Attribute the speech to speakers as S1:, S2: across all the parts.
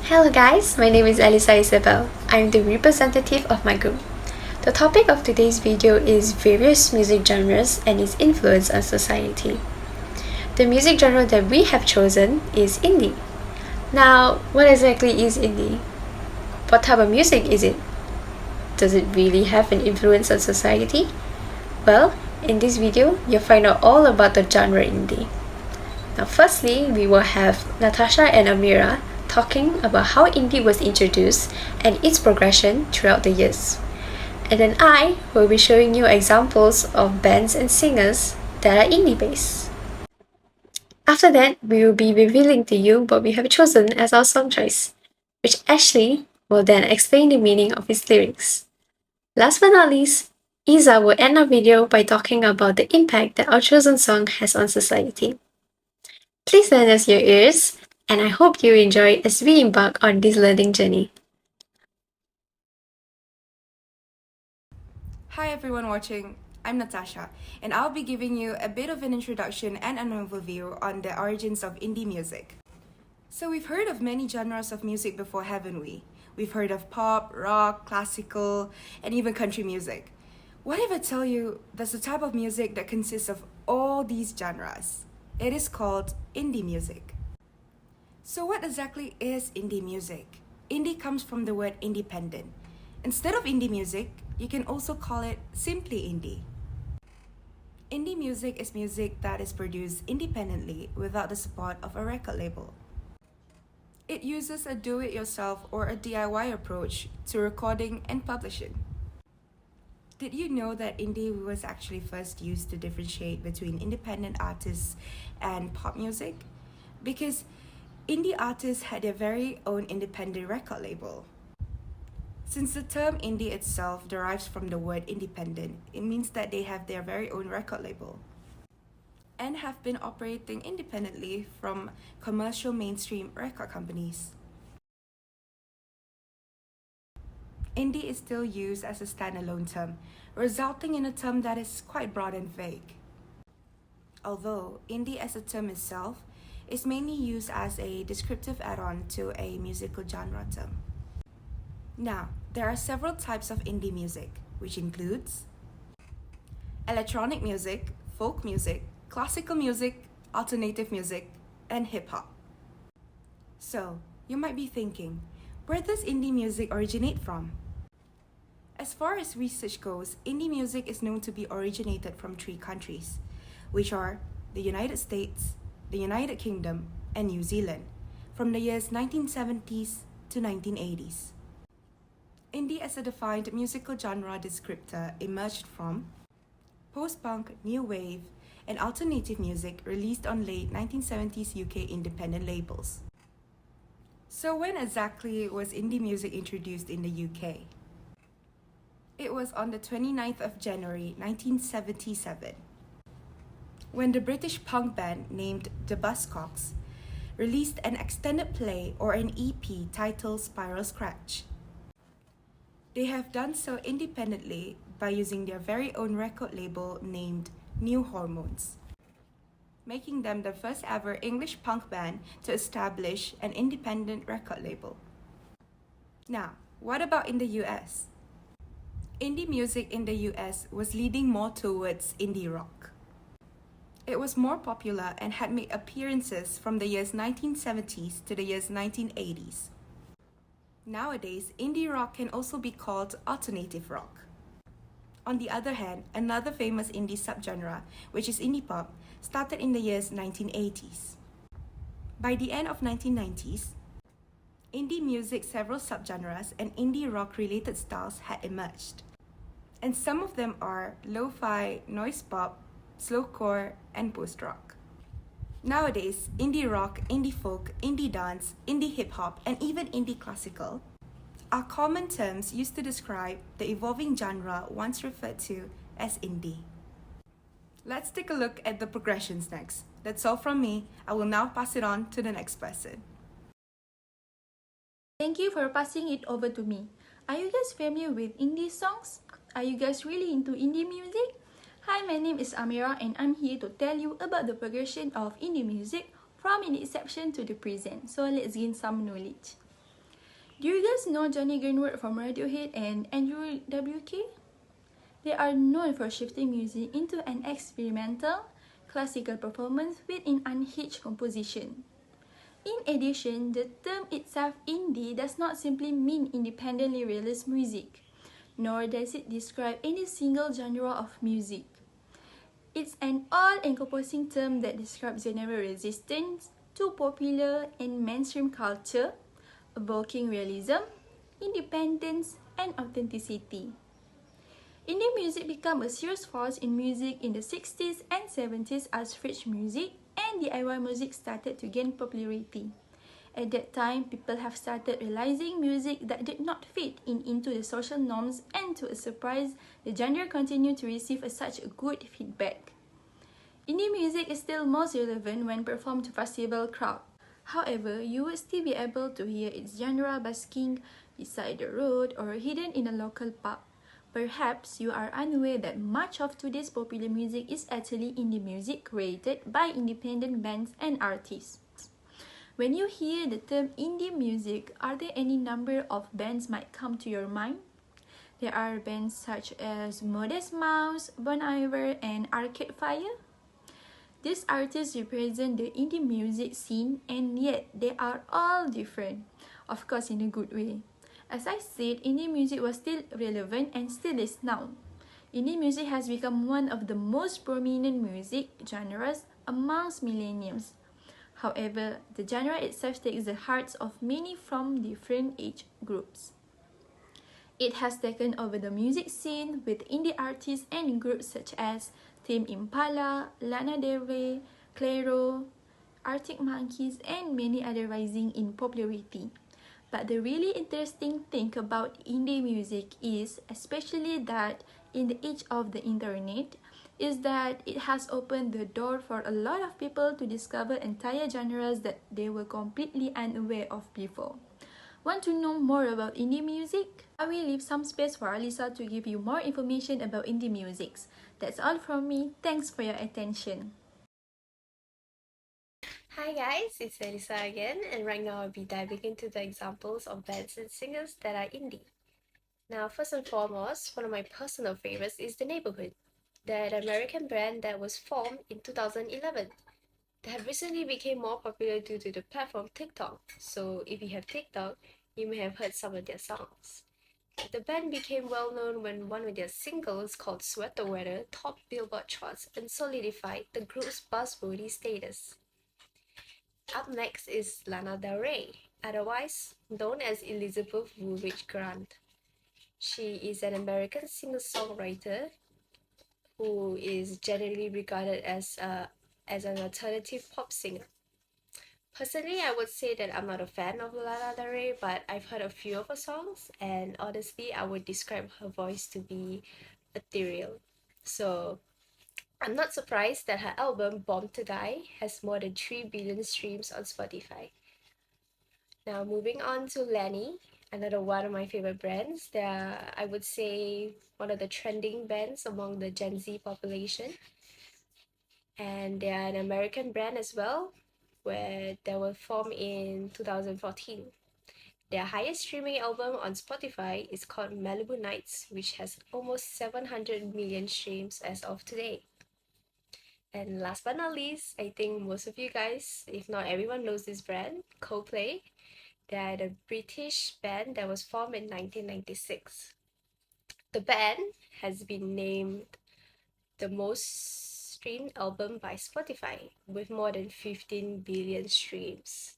S1: Hello guys, my name is Elisa Isabel. I'm the representative of my group. The topic of today's video is various music genres and its influence on society. The music genre that we have chosen is indie. Now, what exactly is indie? What type of music is it? Does it really have an influence on society? Well, in this video, you'll find out all about the genre indie. Now, firstly, we will have Natasha and Amira talking about how indie was introduced and its progression throughout the years. And then I will be showing you examples of bands and singers that are indie based. After that, we will be revealing to you what we have chosen as our song choice, which Ashley will then explain the meaning of its lyrics. Last but not least, Isa will end our video by talking about the impact that our chosen song has on society. Please lend us your ears, and I hope you enjoy as we embark on this learning journey.
S2: Hi everyone watching, I'm Natasha, and I'll be giving you a bit of an introduction and an overview on the origins of indie music. So we've heard of many genres of music before, haven't we? We've heard of pop, rock, classical, and even country music. What if I tell you there's a type of music that consists of all these genres? It is called indie music. So what exactly is indie music? Indie comes from the word independent. Instead of indie music, you can also call it simply indie. Indie music is music that is produced independently without the support of a record label. It uses a do-it-yourself or a DIY approach to recording and publishing. Did you know that indie was actually first used to differentiate between independent artists and pop music? Because indie artists had their very own independent record label. Since the term indie itself derives from the word independent, it means that they have their very own record label and have been operating independently from commercial mainstream record companies. Indie is still used as a standalone term, resulting in a term that is quite broad and vague. Although indie as a term itself is mainly used as a descriptive add-on to a musical genre term. Now, there are several types of indie music, which includes electronic music, folk music, classical music, alternative music, and hip-hop. So, you might be thinking, where does indie music originate from? As far as research goes, indie music is known to be originated from 3 countries, which are the United States, the United Kingdom, and New Zealand, from the years 1970s to 1980s. Indie as a defined musical genre descriptor emerged from post-punk, new wave, and alternative music released on late 1970s UK independent labels. So when exactly was indie music introduced in the UK? It was on the 29th of January 1977, when the British punk band named the Buzzcocks released an extended play or an EP titled Spiral Scratch. They have done so independently by using their very own record label named New Hormones, making them the first ever English punk band to establish an independent record label. Now, what about in the US? Indie music in the US was leading more towards indie rock. It was more popular and had made appearances from the years 1970s to the years 1980s. Nowadays, indie rock can also be called alternative rock. On the other hand, another famous indie subgenre, which is indie pop, started in the years 1980s. By the end of 1990s, indie music's several subgenres and indie rock-related styles had emerged. And some of them are lo-fi, noise pop, slowcore, and post-rock. Nowadays, indie rock, indie folk, indie dance, indie hip-hop, and even indie classical are common terms used to describe the evolving genre once referred to as indie. Let's take a look at the progressions next. That's all from me. I will now pass it on to the next person.
S3: Thank you for passing it over to me. Are you guys familiar with indie songs? Are you guys really into indie music? Hi, my name is Amira and I'm here to tell you about the progression of indie music from its inception to the present. So let's gain some knowledge. Do you guys know Johnny Greenwood from Radiohead and Andrew WK? They are known for shifting music into an experimental, classical performance with an unhinged composition. In addition, the term itself indie does not simply mean independently released music, nor does it describe any single genre of music. It's an all-encompassing term that describes genre resistance to popular and mainstream culture, evoking realism, independence, and authenticity. Indie music became a serious force in music in the 60s and 70s as fringe music and DIY music started to gain popularity. At that time, people have started realizing music that did not fit into the social norms, and to a surprise, the genre continued to receive such good feedback. Indie music is still most relevant when performed to festival crowd. However, you would still be able to hear its genre basking beside the road or hidden in a local pub. Perhaps you are unaware that much of today's popular music is actually indie music created by independent bands and artists. When you hear the term indie music, are there any number of bands might come to your mind? There are bands such as Modest Mouse, Bon Iver, and Arcade Fire. These artists represent the indie music scene, and yet they are all different, of course in a good way. As I said, indie music was still relevant and still is now. Indie music has become one of the most prominent music genres amongst millennials. However, the genre itself takes the hearts of many from different age groups. It has taken over the music scene with indie artists and groups such as Tame Impala, Lana Del Rey, Clairo, Arctic Monkeys, and many other rising in popularity. But the really interesting thing about indie music is, especially that in the age of the internet, is that it has opened the door for a lot of people to discover entire genres that they were completely unaware of before. Want to know more about indie music? I will leave some space for Alisa to give you more information about indie music. That's all from me. Thanks for your attention.
S1: Hi guys, it's Elisa again, and right now I'll be diving into the examples of bands and singers that are indie. Now, first and foremost, one of my personal favorites is The Neighborhood, that American band that was formed in 2011. They have recently become more popular due to the platform TikTok, so if you have TikTok, you may have heard some of their songs. The band became well known when one of their singles called Sweater Weather topped Billboard charts and solidified the group's buzzworthy status. Up next is Lana Del Rey, otherwise known as Elizabeth Woolridge Grant. She is an American singer-songwriter who is generally regarded as an alternative pop singer. Personally, I would say that I'm not a fan of Lana Del Rey, but I've heard a few of her songs, and honestly, I would describe her voice to be ethereal. So, I'm not surprised that her album Born to Die has more than 3 billion streams on Spotify. Now, moving on to Lenny, another one of my favorite brands. They're, I would say, one of the trending bands among the Gen Z population. And they're an American brand as well, where they were formed in 2014. Their highest streaming album on Spotify is called Malibu Nights, which has almost 700 million streams as of today. And last but not least, I think most of you guys, if not everyone, knows this brand, Coldplay. They are a British band that was formed in 1996. The band has been named the most streamed album by Spotify with more than 15 billion streams.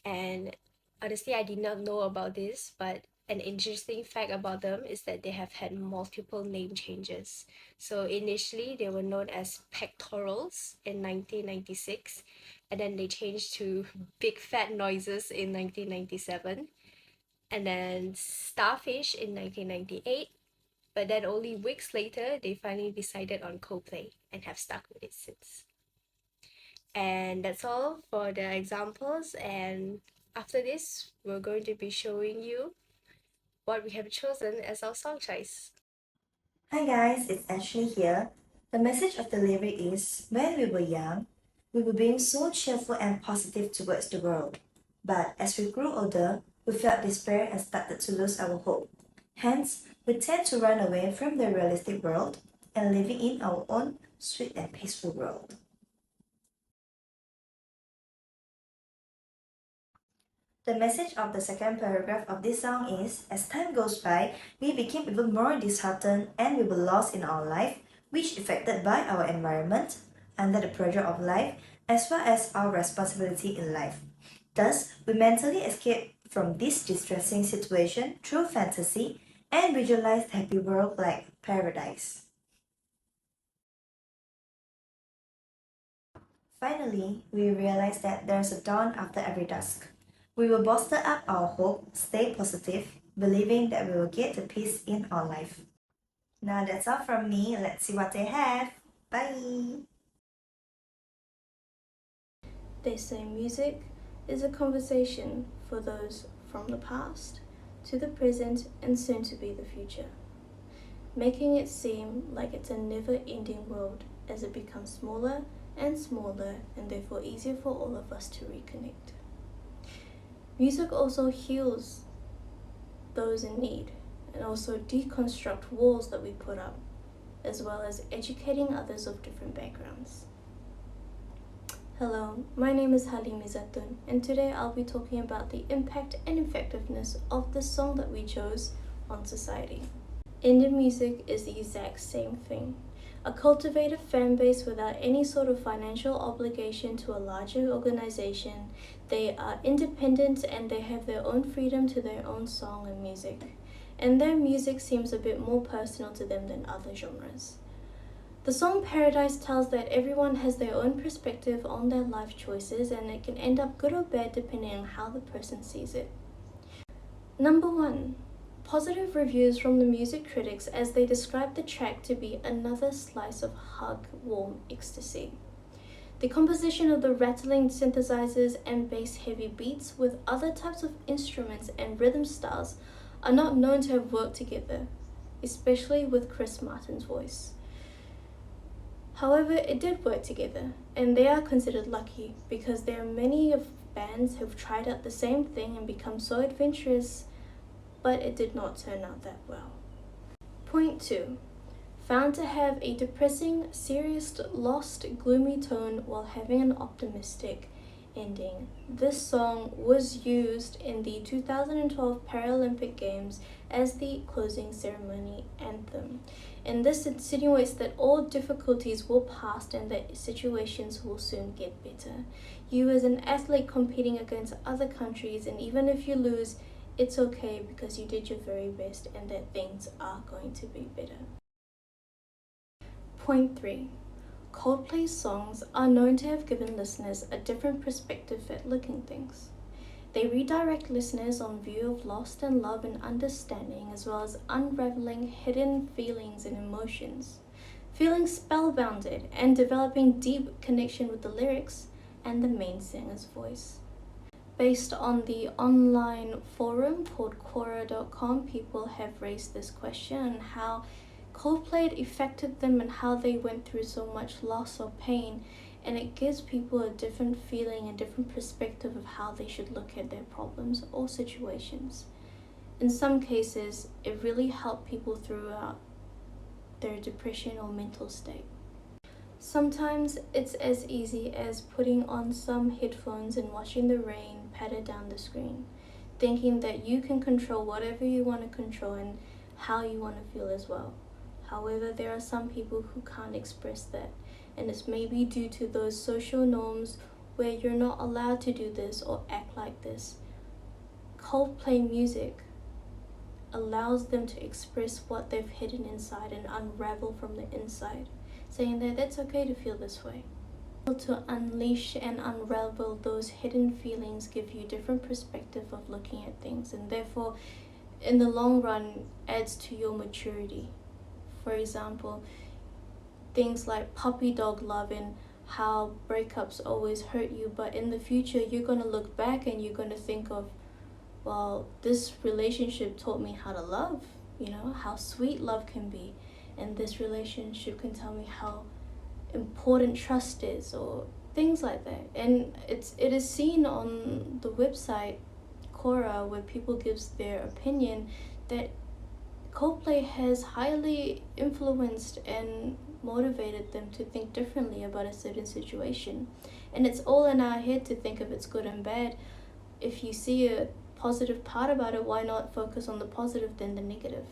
S1: And honestly, I did not know about this, but an interesting fact about them is that they have had multiple name changes. So initially, they were known as Pectorals in 1996, and then they changed to Big Fat Noises in 1997, and then Starfish in 1998. But then only weeks later, they finally decided on Coldplay and have stuck with it since. And that's all for the examples, and after this we're going to be showing you what we have chosen as our song choice.
S4: Hi guys, it's Ashley here. The message of the lyric is when we were young, we were being so cheerful and positive towards the world. But as we grew older, We felt despair and started to lose our hope. Hence, we tend to run away from the realistic world and living in our own sweet and peaceful world. The message of the second paragraph of this song is, as time goes by, we became even more disheartened and we were lost in our life, which affected by our environment, under the pressure of life, as well as our responsibility in life. Thus, we mentally escape from this distressing situation through fantasy and visualize the happy world like paradise. Finally, we realize that there's a dawn after every dusk. We will bolster up our hope, stay positive, believing that we will get the peace in our life. Now that's all from me. Let's see what they have. Bye!
S5: They say music is a conversation for those from the past to the present and soon to be the future, making it seem like it's a never-ending world as it becomes smaller and smaller and therefore easier for all of us to reconnect. Music also heals those in need and also deconstruct walls that we put up, as well as educating others of different backgrounds. Hello, my name is Halim Izatun, and today I'll be talking about the impact and effectiveness of the song that we chose on society. Indian music is the exact same thing. A cultivated fan base without any sort of financial obligation to a larger organization. They are independent and they have their own freedom to their own song and music. And their music seems a bit more personal to them than other genres. The song Paradise tells that everyone has their own perspective on their life choices and it can end up good or bad depending on how the person sees it. Number 1. Positive reviews from the music critics as they describe the track to be another slice of hug-warm ecstasy. The composition of the rattling synthesizers and bass-heavy beats with other types of instruments and rhythm styles are not known to have worked together, especially with Chris Martin's voice. However, it did work together, and they are considered lucky because there are many of bands who've tried out the same thing and become so adventurous, but it did not turn out that well. Point 2. Found to have a depressing, serious, lost, gloomy tone while having an optimistic ending. This song was used in the 2012 Paralympic Games as the closing ceremony anthem. And this insinuates that all difficulties will pass and that situations will soon get better. You as an athlete competing against other countries, and even if you lose, it's okay because you did your very best and that things are going to be better. Point 3. Coldplay's songs are known to have given listeners a different perspective at looking things. They redirect listeners on view of lost and love and understanding, as well as unraveling hidden feelings and emotions, feeling spellbounded and developing deep connection with the lyrics and the main singer's voice. Based on the online forum called Quora.com, people have raised this question on how Coldplay affected them and how they went through so much loss or pain, and it gives people a different feeling and different perspective of how they should look at their problems or situations. In some cases, it really helped people throughout their depression or mental state. Sometimes it's as easy as putting on some headphones and watching the rain patter down the screen, thinking that you can control whatever you want to control and how you want to feel as well. However, there are some people who can't express that, and it's maybe due to those social norms where you're not allowed to do this or act like this. Coldplay music allows them to express what they've hidden inside and unravel from the inside, saying that it's okay to feel this way. To unleash and unravel those hidden feelings give you different perspective of looking at things, and therefore in the long run adds to your maturity. For example, things like puppy dog love and how breakups always hurt you, but in the future you're going to look back and you're going to think of, well, this relationship taught me how to love, how sweet love can be, and this relationship can tell me how important trust is, or things like that. And it is seen on the website Quora, where people gives their opinion, that Coldplay has highly influenced and motivated them to think differently about a certain situation. And it's all in our head to think if it's good and bad. If you see a positive part about it, why not focus on the positive than the negative?